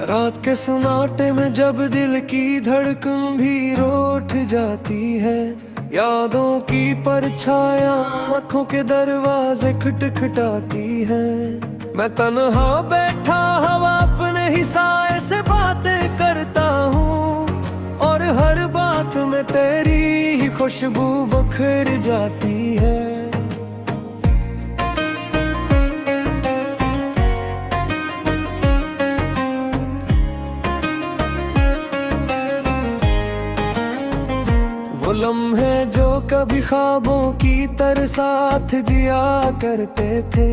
रात के सन्नाटे में जब दिल की धड़कन भी रो उठ जाती है, यादों की परछाया आँखों के दरवाजे खटखटाती है। मैं तन्हा बैठा हवा अपने ही साए से बातें करता हूँ, और हर बात में तेरी ही खुशबू बखर जाती है। वो लम्हे जो कभी ख्वाबों की तरह साथ जिया करते थे,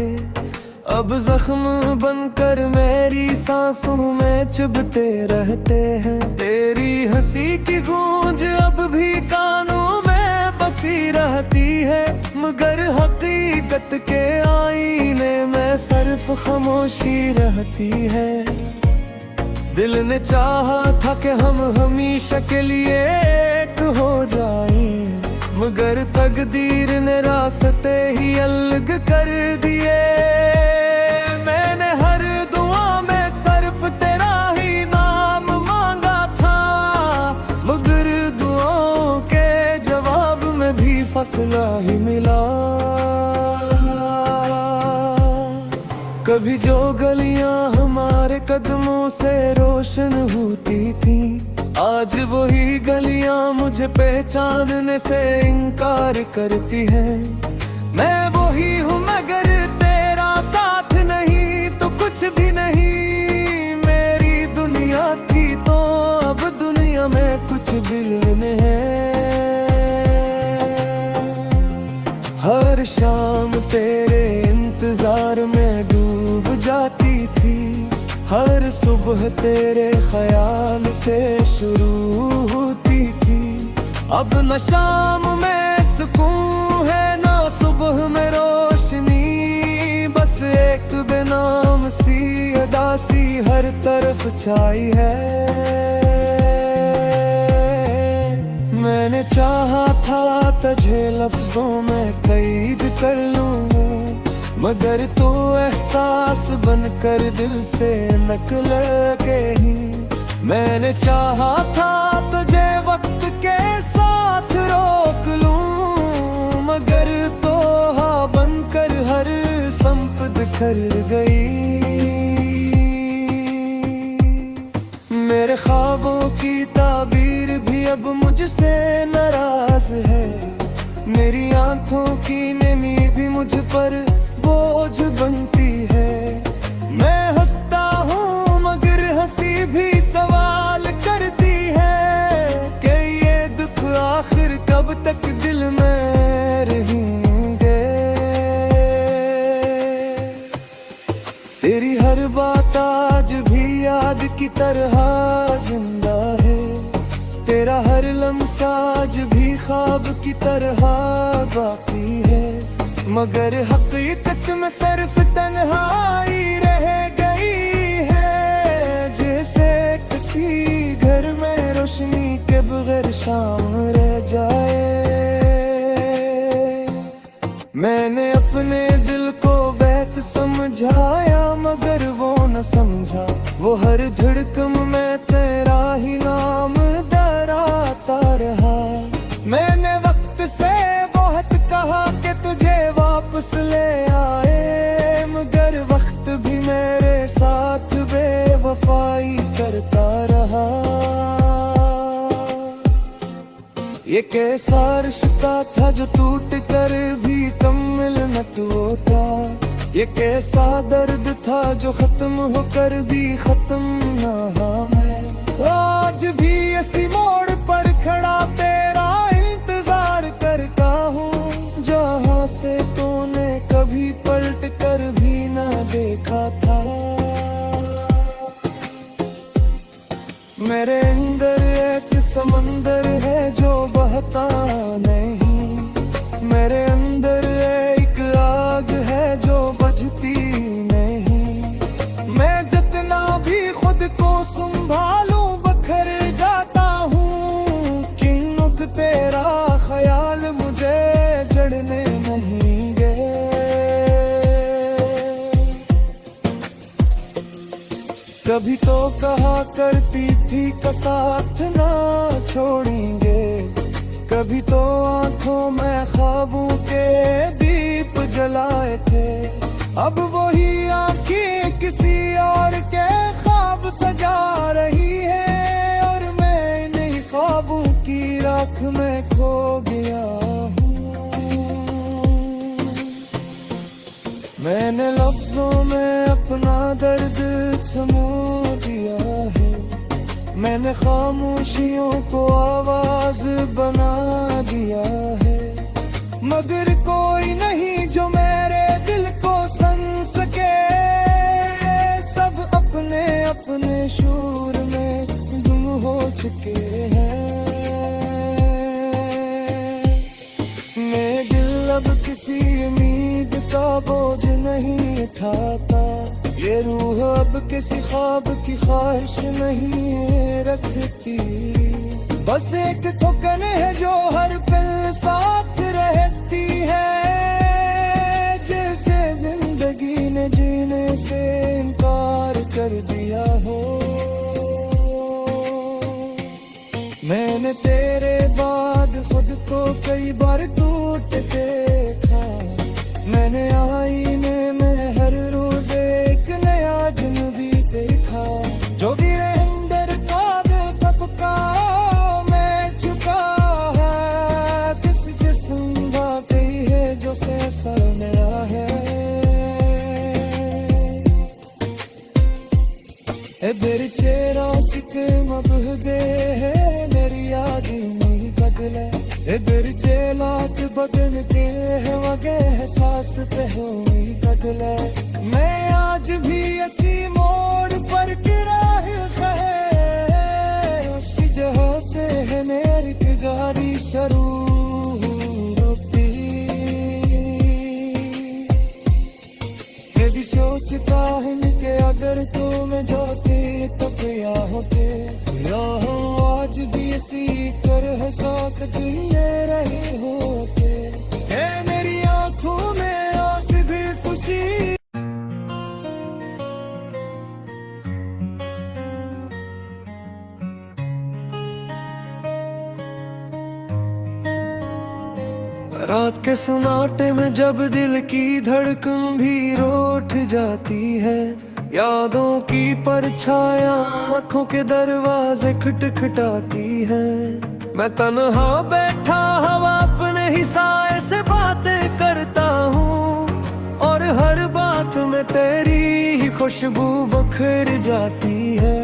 अब जख्म बनकर मेरी सांसों में चुभते रहते हैं। तेरी हंसी की गूंज अब भी कानों में बसी रहती है, मगर हकीकत के आईने में सिर्फ खामोशी रहती है। दिल ने चाहा था कि हम हमेशा के लिए एक हो जाएं, मगर तकदीर ने रास्ते ही अलग कर दिए। मैंने हर दुआ में सिर्फ तेरा ही नाम मांगा था, मगर दुआओं के जवाब में भी फैसला ही मिला। कभी जो गलियां हमारे कदमों से रोशन होती थी, आज वही गलियां मुझे पहचानने से इनकार करती हैं। मैं वही हूँ मगर तेरा साथ नहीं तो कुछ भी नहीं। मेरी दुनिया थी तो अब दुनिया में कुछ बिलन है। हर शाम तेरे इंतजार में डूब जाती थी, हर सुबह तेरे ख्याल से शुरू होती थी। अब न शाम में सुकून है ना सुबह में रोशनी, बस एक बेनाम सी अदासी हर तरफ छाई है। मैंने चाहा था तुझे लफ्जों में कैद कर लूं, मगर तू एहसास बनकर दिल से निकल के ही। मैंने चाहा था तुझे वक्त के साथ रोक लूं, मगर तो हाँ बनकर हर संपद कर गई। मेरे ख्वाबों की ताबीर भी अब मुझसे नाराज है, मेरी आंखों की नमी भी मुझ पर बोझ बनती है। मैं हंसता हूँ मगर हंसी भी सवाल करती है कि ये दुख आखिर कब तक दिल में रहेंगे। तेरी हर बात आज भी याद की तरह जिंदा है, तेरा हर लम्हा आज भी ख्वाब की तरह बाकी है। मगर हकीकत में सिर्फ तन्हाई रह गई है, जैसे किसी घर में रोशनी के बगैर शाम रह जाए। मैंने अपने दिल को बैत समझाया मगर वो न समझा, वो हर धड़कन में तेरा ही नाम डराता रहा। मैंने वक्त से बहुत कहा कि तुझे वापस ले आए, मगर वक्त भी मेरे साथ बेवफाई करता रहा। ये कैसा रिश्ता था जो टूट कर भी कम्मिल न टूटा, ये कैसा दर्द था जो खत्म होकर भी खत्म न हुआ। आज भी इसी मोड़ पर खड़ा तेरा इंतजार करता हूँ, जहाँ से तूने कभी पलट कर भी न देखा था। मेरे अंदर एक समंदर है जो बहता नहीं, मेरे अंदर एक आग है जो बुझती नहीं। मैं जितना भी खुद को संभालूं बखर जाता हूँ, कि तेरा ख्याल मुझे जड़ने नहीं गए। कभी कभी तो कहा करती थी का साथ ना छोड़ेंगे, कभी तो आंखों में ख्वाबों के दीप जलाए थे। अब वही आंखें किसी और के ख्वाब सजा रही है, और मैं इन्हीं ख्वाबों की राख में खो गया हूँ। मैंने लफ्जों में अपना दर्द समो दिया है, मैंने खामोशियों को आवाज बना दिया है, मगर कोई नहीं जो मेरे दिल को सुन सके। सब अपने अपने शूर में गुम हो चुके हैं। मैं दिल अब किसी उम्मीद का बोझ नहीं उठाता, ये रूह अब किसी ख्वाब की ख्वाहिश नहीं रखती। बस एक थकन है जो हर पल साथ रहती है, जैसे जिंदगी ने जीने से इनकार कर दिया हो। मैंने तेरे बाद खुद को कई बार टूट देखा, मैंने आईने में हर रोज एक नया अजनबी देखा। जो भी अंदर काबे तबका मैं चुका है, किस जिस्म वाकई है जो से सर नया है। मेरी चेहरा सिके मबहदे है, मेरी याद नहीं बदले। मेरी चेलात बदन के है वगे एहसास पे हुई बदले। मैं आज भी ऐसी मोड़ पर किराह है, उसी जगह से है मेरी गाड़ी शुरू होती। ये भी सोचता है कि अगर तो मैं जाते तो क्या होते, या हम आज भी इसी तरह साथ जिए रहे होते। है मेरी आंखों में आज भी खुशी। रात के सन्नाटे में जब दिल की धड़कन भी रूठ जाती है, यादों की परछाया आँखों के दरवाजे खटखटाती है। मैं तन्हा बैठा हवा अपने ही साए से बातें करता हूँ, और हर बात में तेरी ही खुशबू बखर जाती है।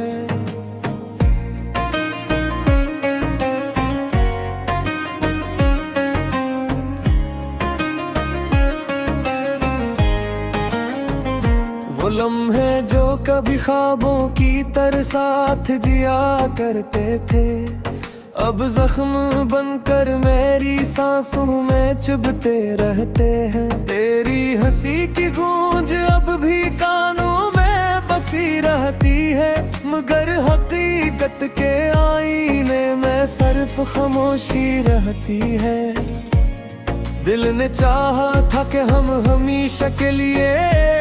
वो लम्हे जो कभी ख्वाबों की तरह साथ जिया करते थे, अब जख्म बनकर मेरी सांसों में चुभते रहते हैं। तेरी हंसी की गूंज अब भी कानों में बसी रहती है, मगर हकीकत के आईने में सिर्फ खामोशी रहती है। दिल ने चाहा था कि हम हमेशा के लिए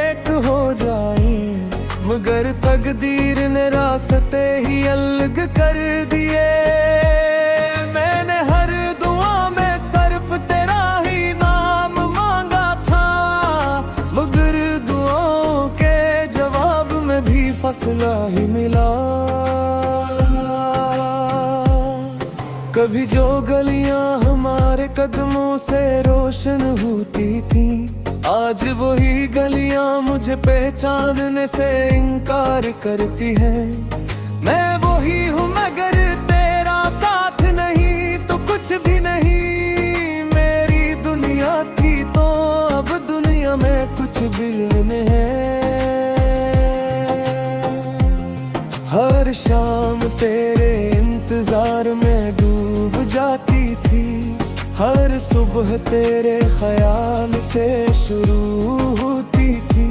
एक हो जाएं, मगर तकदीर ने रास्ते ही अलग कर दिए। मैंने हर दुआ में सिर्फ तेरा ही नाम मांगा था, मगर दुआओं के जवाब में भी फैसला ही मिला। कभी जो गलियां हमारे कदमों से रोशन होती थी, आज वही गलियां मुझे पहचानने से इनकार करती हैं। मैं वही हूँ मगर तेरा साथ नहीं तो कुछ भी नहीं। मेरी दुनिया थी तो अब दुनिया में कुछ बिल्ने हैं। हर शाम तेरे इंतजार में डूब जाती थी, हर सुबह तेरे ख्याल से शुरू होती थी।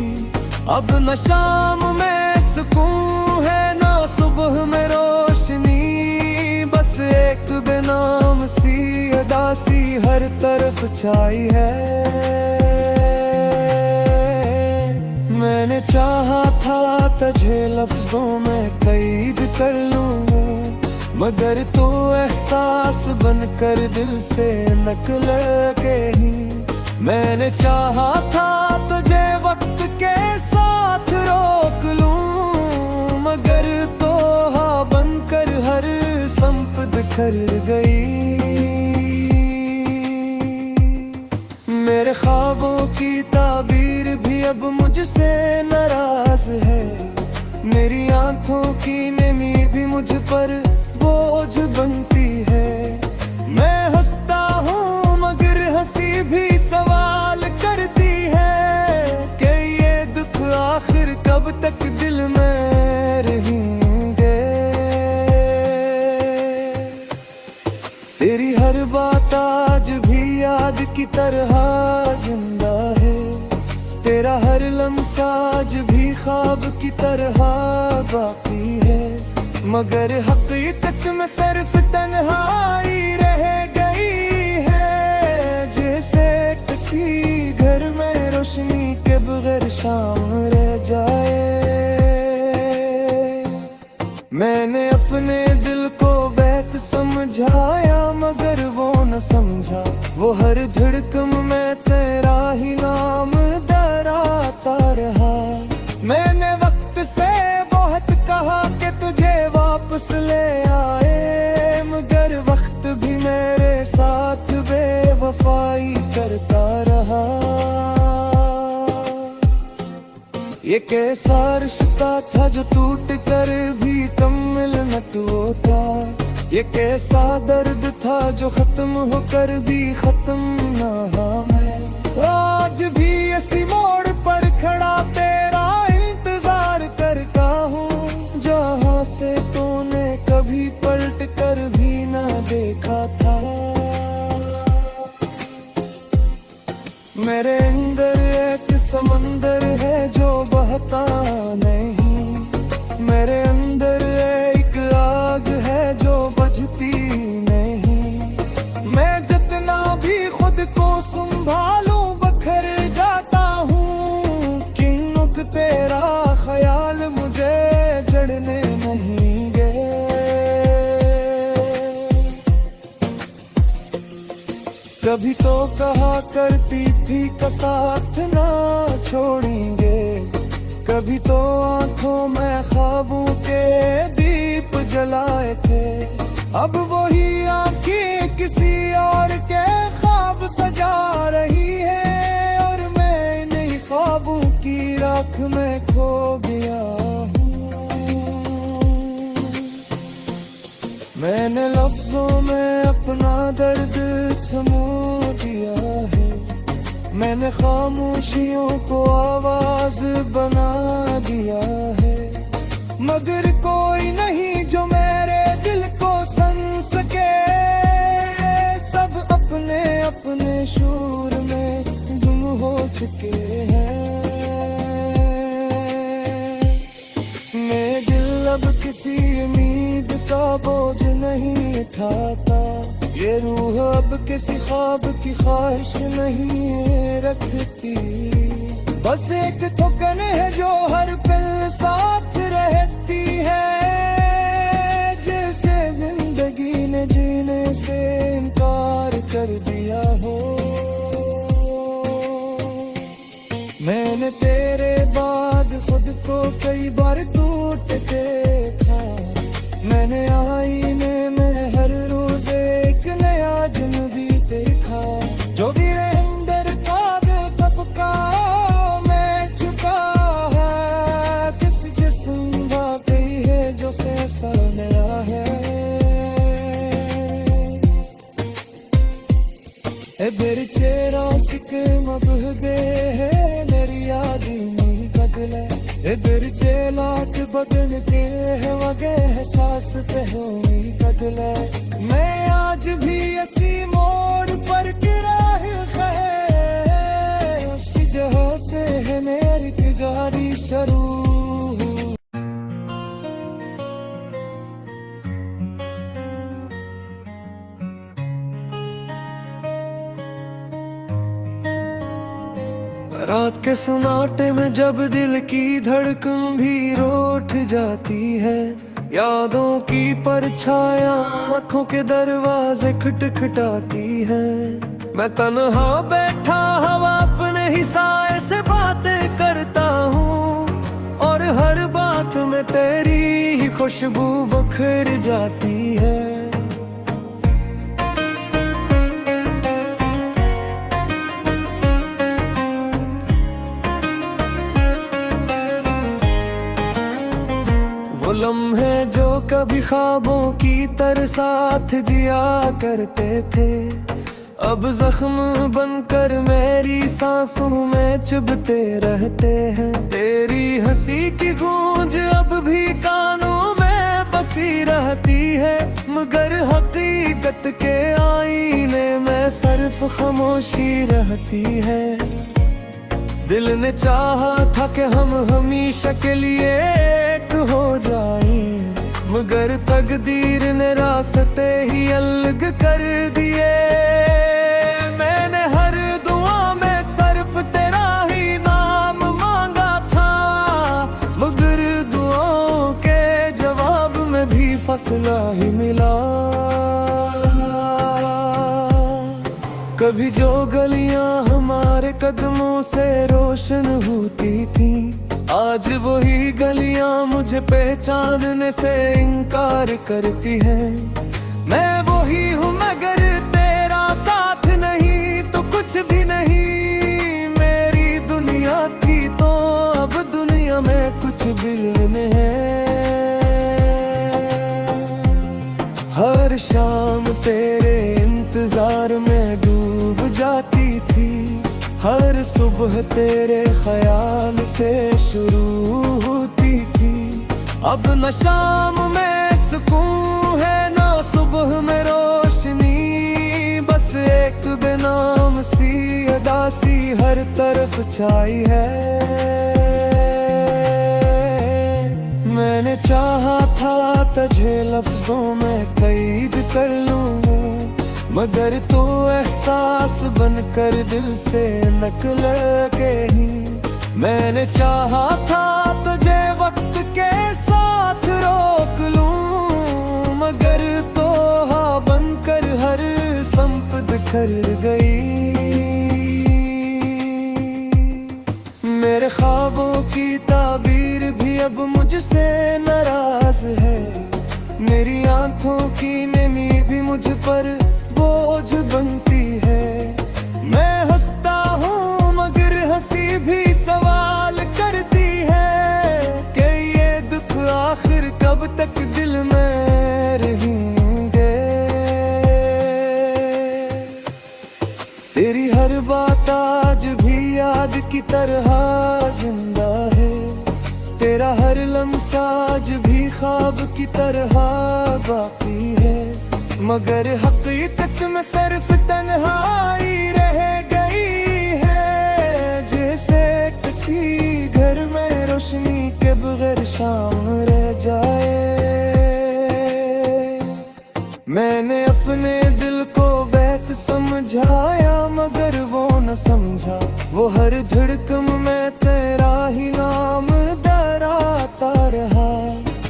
अब न शाम में सुकून है न सुबह में रोशनी, बस एक बेनाम सी अदासी हर तरफ छाई है। मैंने चाहा था तुझे लफ्जों में कैद कर लूं, मगर तो एहसास बनकर दिल से निकल के ही। मैंने चाहा था तुझे वक्त के साथ रोक लूं, मगर तो हाँ बनकर हर संप बिखर गई। मेरे ख्वाबों की ताबीर भी अब मुझसे नाराज है, मेरी आंखों की नमी भी मुझ पर बोझ बनती है। मैं हंसता हूँ मगर हंसी भी सवाल करती है कि ये दुख आखिर कब तक दिल में रहेंगे। तेरी हर बात आज भी याद की तरह जिंदा है, तेरा हर लम्हा आज भी ख्वाब की तरह बाकी है। मगर हकीकत में सिर्फ तन्हाई रह गई है, जैसे किसी घर में रोशनी के बगैर शाम रह जाए। मैंने अपने दिल को बैत समझाया मगर वो न समझा, वो हर धड़कन में तेरा ही नाम डराता रहा। मैंने वक्त से बहुत कहा कि तुझे वापस ले आए, मगर वक्त भी मेरे साथ बेवफाई करता रहा। ये कैसा रिश्ता था जो टूट कर भी कम्मिल न टूटा, ये कैसा दर्द था जो खत्म होकर भी खत्म ना हुआ। मैं आज भी इसी मोड़ पर खड़ा तेरा इंतजार करता हूँ, जहाँ से तूने कभी पलट कर भी ना देखा था। मेरे अंदर एक समंदर है जो बहता नहीं, मेरे अंदर एक आग है जो बुझती नहीं। मैं जितना भी खुद को संभालूं बखर जाता हूँ, क्योंकि तेरा ख्याल मुझे जड़ने नहीं दे। कभी तो कहा करती थी का साथ ना छोड़ेंगे, कभी तो आंखों में ख्वाबों के दीप जलाए थे। अब वही आंखें किसी और के ख्वाब सजा रही है, और मैं इन्हीं ख्वाबों की राख में खो गया हूँ। मैंने लफ्जों में अपना दर्द समो दिया है, मैंने खामोशियों को आवाज बना दिया है। मगर कोई नहीं जो मेरे दिल को सुन सके, सब अपने अपने शूर में गुम हो चुके हैं। मैं दिल अब किसी उम्मीद का बोझ नहीं उठाता, ये रूह अब किसी ख्वाब की ख्वाहिश नहीं रखती। बस एक थकन है जो हर पल साथ रहती है, जैसे जिंदगी ने जीने से इनकार कर दिया हो। मैंने तेरे बाद खुद को कई बार टूट देखा, मैंने आईने में हर रोज एक नया अजनबी देखा। जो भी अंदर का बेपका मैं चुका है, किस जिस्म वाकई है जो से सर नया है। बेर चेहरा सिक मबहदे है मेरी यादी नहीं बदले, बेर चेलात बदन के है वगे एहसास पे हुई बदले। मैं आज भी ऐसी मोड़ पर गिरा है, उसी जगह से है मेरी तिगारी शुरू। रात के सन्नाटे में जब दिल की धड़कन भी रो उठ जाती है, यादों की परछाया आँखों के दरवाजे खटखटाती है। मैं तन्हा बैठा हवा अपने ही साए से बातें करता हूँ, और हर बात में तेरी ही खुशबू बखर जाती है। वो लम्हे जो कभी ख्वाबों की तरह साथ जिया करते थे, अब जख्म बनकर मेरी सांसों में चुभते रहते हैं। तेरी हंसी की गूंज अब भी कानों में बसी रहती है, मगर हकीकत के आईने में सिर्फ खामोशी रहती है। दिल ने चाहा था कि हम हमेशा के लिए एक हो जाएं, मगर तकदीर ने रास्ते ही अलग कर दिए। मैंने हर दुआ में सिर्फ तेरा ही नाम मांगा था, मगर दुआओं के जवाब में भी फैसला ही मिला। कभी जो गलियां हमारे कदमों से रोशन होती थी, आज वही गलियां मुझे पहचानने से इनकार करती हैं। मैं वही हूँ मगर तेरा साथ नहीं तो कुछ भी नहीं। मेरी दुनिया थी तो अब दुनिया में कुछ बिल्कुल है। हर शाम तेरे इंतजार में डूब जाती थी, हर सुबह तेरे ख्याल से शुरू होती थी। अब न शाम में सुकून है न सुबह में रोशनी, बस एक बेनाम सी अदासी हर तरफ छाई है। मैंने चाहा था तुझे लफ्जों में कैद कर लूं, मगर तू एहसास बनकर दिल से निकल के ही। मैंने चाहा था तुझे वक्त के साथ रोक लूं, मगर तो हाँ बनकर हर संपद कर गई। मेरे ख्वाबों की ताबीर भी अब मुझसे नाराज है, मेरी आंखों की नमी भी मुझ पर बोझ बनती है। मैं हंसता हूँ मगर हंसी भी सवाल करती है कि ये दुख आखिर कब तक दिल में रहेंगे। तेरी हर बात आज भी याद की तरह जिंदा है, तेरा हर लम्हा आज भी ख्वाब की तरह बाकी है। मगर हकीकत में सिर्फ तन्हाई रह गई है, जैसे किसी घर में रोशनी के बगैर शाम रह जाए। मैंने अपने दिल को बैत समझाया मगर वो न समझा, वो हर धड़कन में तेरा ही नाम डराता रहा।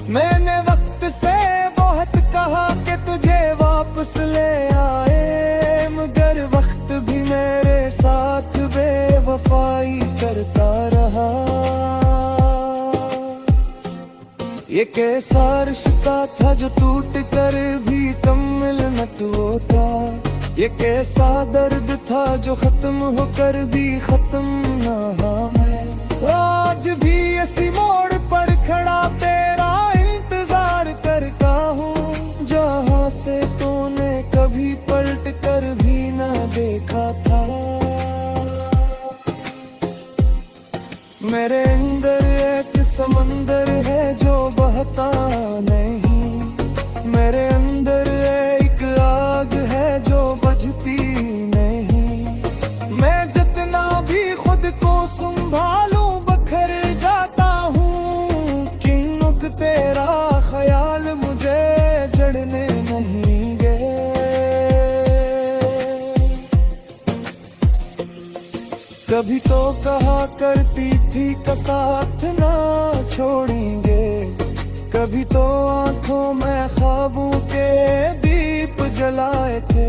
मैंने वक्त से बहुत कहा कि तुझे वापस ले आए, मगर वक्त भी मेरे साथ बेवफाई करता रहा। ये कैसा रिश्ता था जो टूट कर भी कम्मिल न टूटा, ये कैसा दर्द था जो खत्म होकर भी खत्म ना हुआ। मैं आज भी इसी मोड़ पर खड़ा तेरा इंतजार करता हूँ, जहाँ से तूने कभी पलट कर भी ना देखा था। मेरे अंदर एक समंदर है जो बहता नहीं, मेरे अंदर एक आग है जो बुझती नहीं। मैं जितना भी खुद को संभालूं बखर जाता हूँ, किनुक तेरा ख्याल मुझे जड़ने नहीं गए। कभी तो कहा करती थी का साथ ना छोड़ेंगे, कभी तो आंखों में ख्वाबों के दीप जलाए थे।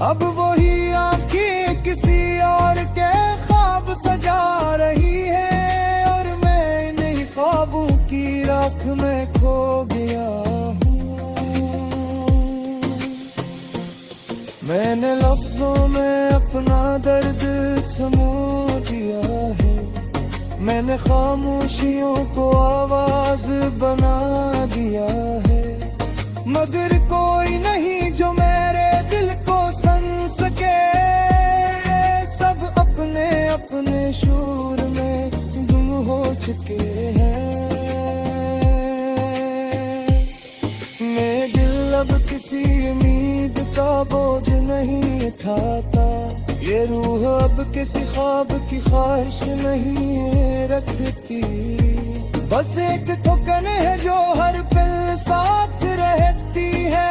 अब वही आंखें किसी और के ख्वाब सजा रही है, और मैं इन्हीं ख्वाबों की राख में खो गया हूँ। मैंने लफ्जों में अपना दर्द समो दिया है, मैंने खामोशियों को आवाज बना दिया है, मगर कोई नहीं जो मेरे दिल को सुन सके। सब अपने अपने शूर में गुम हो चुके हैं। मैं दिल अब किसी उम्मीद का बोझ नहीं उठाता, ये रूह अब किसी ख्वाब की ख्वाहिश नहीं रखती। बस एक ठुकन है जो हर पल साथ रहती है,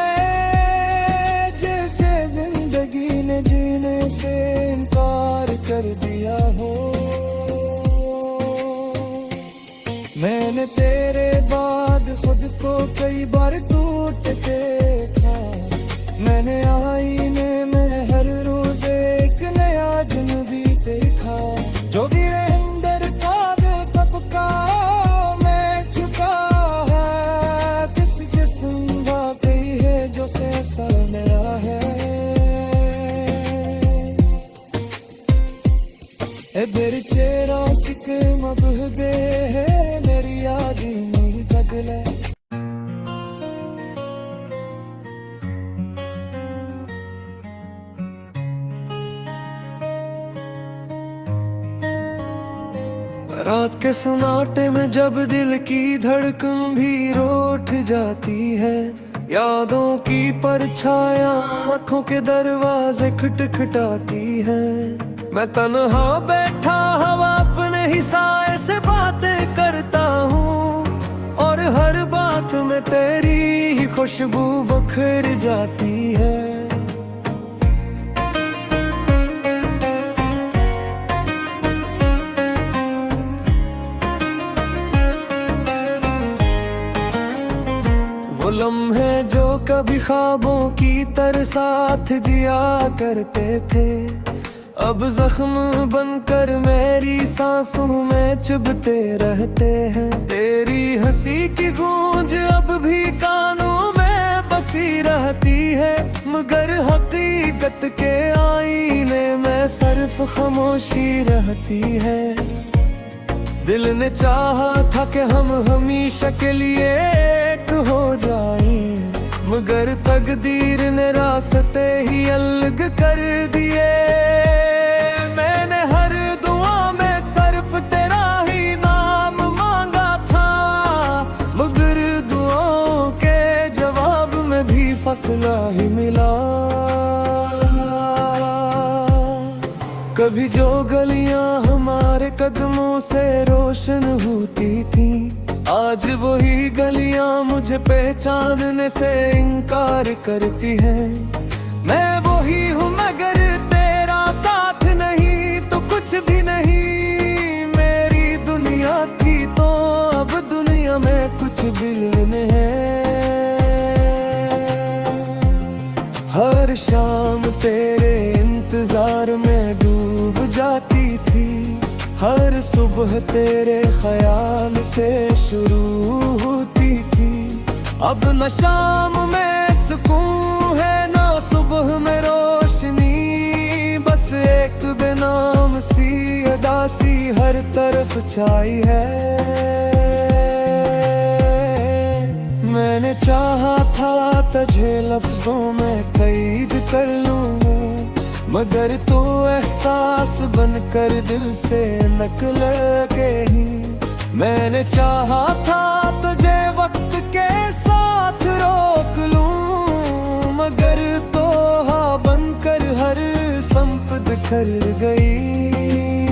जैसे जिंदगी ने जीने से इनकार कर दिया हो। मैंने तेरे बाद खुद को कई बार टूटते देखा, मैंने आईने में हर रोज एक नया अजनबी देखा। जो भी अंदर का बेकब का मैं चुका है, किस जिस्म वाकई है जो से सर नया है। मेरी चेहरा सिक मबहदे है, मेरी यादी नहीं बदले। रात के सन्नाटे में जब दिल की धड़कन भी रूठ जाती है, यादों की परछाया आँखों के दरवाजे खटखटाती है। मैं तन्हा बैठा हवा अपने ही साए से बातें करता हूँ, और हर बात में तेरी ही खुशबू बखर जाती है। वो लम्हे जो कभी ख्वाबों की तरह साथ जिया करते थे, अब जख्म बनकर मेरी सांसों में चुभते रहते हैं। तेरी हंसी की गूंज अब भी कानों में बसी रहती है, मगर हकीकत के आईने में सिर्फ खामोशी रहती है। दिल ने चाहा था कि हम हमेशा के लिए एक हो जाएं, मगर तकदीर ने रास्ते ही अलग कर दिए। मैंने हर दुआ में सिर्फ तेरा ही नाम मांगा था, मगर दुआओं के जवाब में भी फसला ही मिला। कभी जो गलियां हमारे कदमों से रोशन होती थी, आज वही गलियां मुझे पहचानने से इनकार करती हैं। मैं वही हूँ मगर तेरा साथ नहीं तो कुछ भी नहीं। मेरी दुनिया थी तो अब दुनिया में कुछ बिल्ने हैं। हर शाम तेरे इंतजार में डूब जाती थी, हर सुबह तेरे ख्याल से शुरू होती थी। अब न शाम में सुकून है न सुबह में रोशनी, बस एक बेनाम सी अदासी हर तरफ छाई है। मैंने चाहा था तुझे लफ्जों में कैद कर लूं, मगर तू एहसास बनकर दिल से निकल गई। मैंने चाहा था तुझे वक्त के साथ रोक लूं, मगर तो हाँ बनकर हर संपद कर गई।